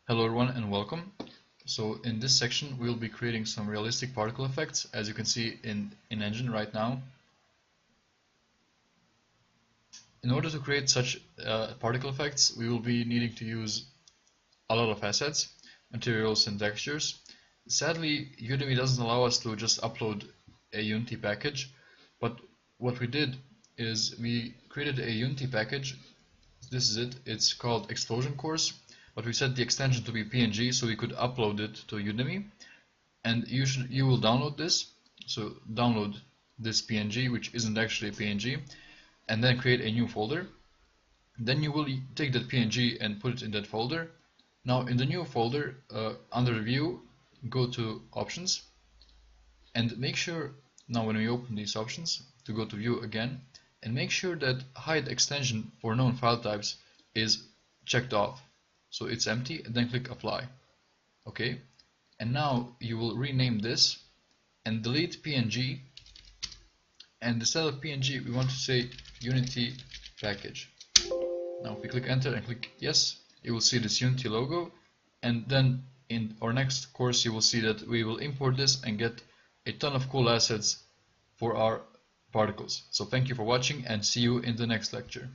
Hello everyone and welcome. So in this section we'll be creating some realistic particle effects, as you can see in Engine right now. In order to create such particle effects, we will be needing to use a lot of assets, materials and textures. Sadly, Udemy doesn't allow us to just upload a Unity package, but what we did is we created a Unity package. This is it. It's called Explosion Course, but we set the extension to be PNG so we could upload it to Udemy. And you will download this. So download this PNG, which isn't actually a PNG, and then create a new folder. Then you will take that PNG and put it in that folder. Now in the new folder, under View, go to Options, and make sure, now when we open these options, to go to View again, and make sure that Hide Extension for Known File Types is checked off. So it's empty, and then click Apply. Okay, and now you will rename this and delete PNG, and instead of PNG we want to say Unity Package. Now if we click Enter and click Yes, you will see this Unity logo, and then in our next course you will see that we will import this and get a ton of cool assets for our particles. So thank you for watching and see you in the next lecture.